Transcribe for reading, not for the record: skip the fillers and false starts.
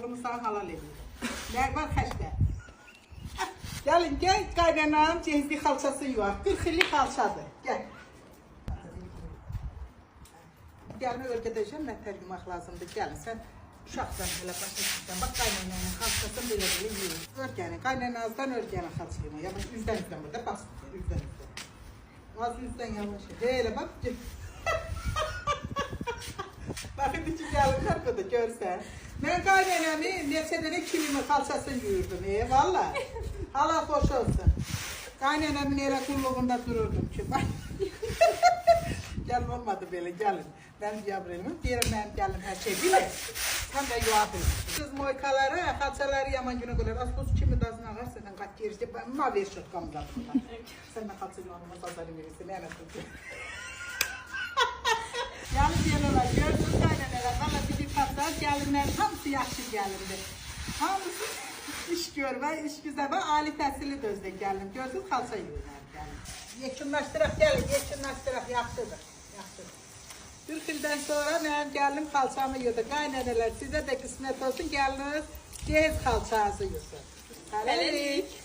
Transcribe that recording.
Oğlumu sana halal ediyorum. Ne var xəstə? Gəlin, gəl, qaynanam cehizli xalçası yuvar. 40 illik xalçadır. Gəl. Gəlmə ölkədəcəm, mən tərgimək lazımdır. Gəlin, sən uşaqsan, elə başa çıxsan. Bax, qaynananın xalçasını belə-belə yuyur. Örgənin, qaynanazdan örgənin xalçayım. Ya, bax, üzdən burada, bax, üzdən. Az üzdən yavaş. Elə, bax, bax, indi ki, gəlirlər burada, görsən. Mən qaynanəmi neçə dənə kilimi xalçasını yuyurdum, valla. Allah xoş olsun. Qaynanəmin elə qulluğunda dururdum ki, bax. Gəlin olmadı belə, gəlin. Mən cavab verilməm, deyirəm mənim gəlim hər şey bilir. Sən də cavab verir. Siz moykaları, xalçaları yaman günə qoylar. Az buz kimi dazın ağarsan, qaç gerisi, ma ver şotkamda. Sən də xalça yanıma sazarı verirsin, nə əmət olsun. Yəni deyirlər, görsün qaynanələr, valla bir xalçalar gəlinlərin hamısı yaxşı gəlindir. Hamısı iş görmə, iş güzəmə, ali təhsili də özdə gəlin. Görsün xalça yuyurlar gəlin. Yekunlaşdıraq, gəlin, yekunlaşdıraq, yaxşıdır. 40 ildən sonra mənim gəlim xalçamı yuyurdu. Qaynanələr, sizə də qismət olsun, gəliniz, cehiz xalçanızı yuyursun. Hələlik.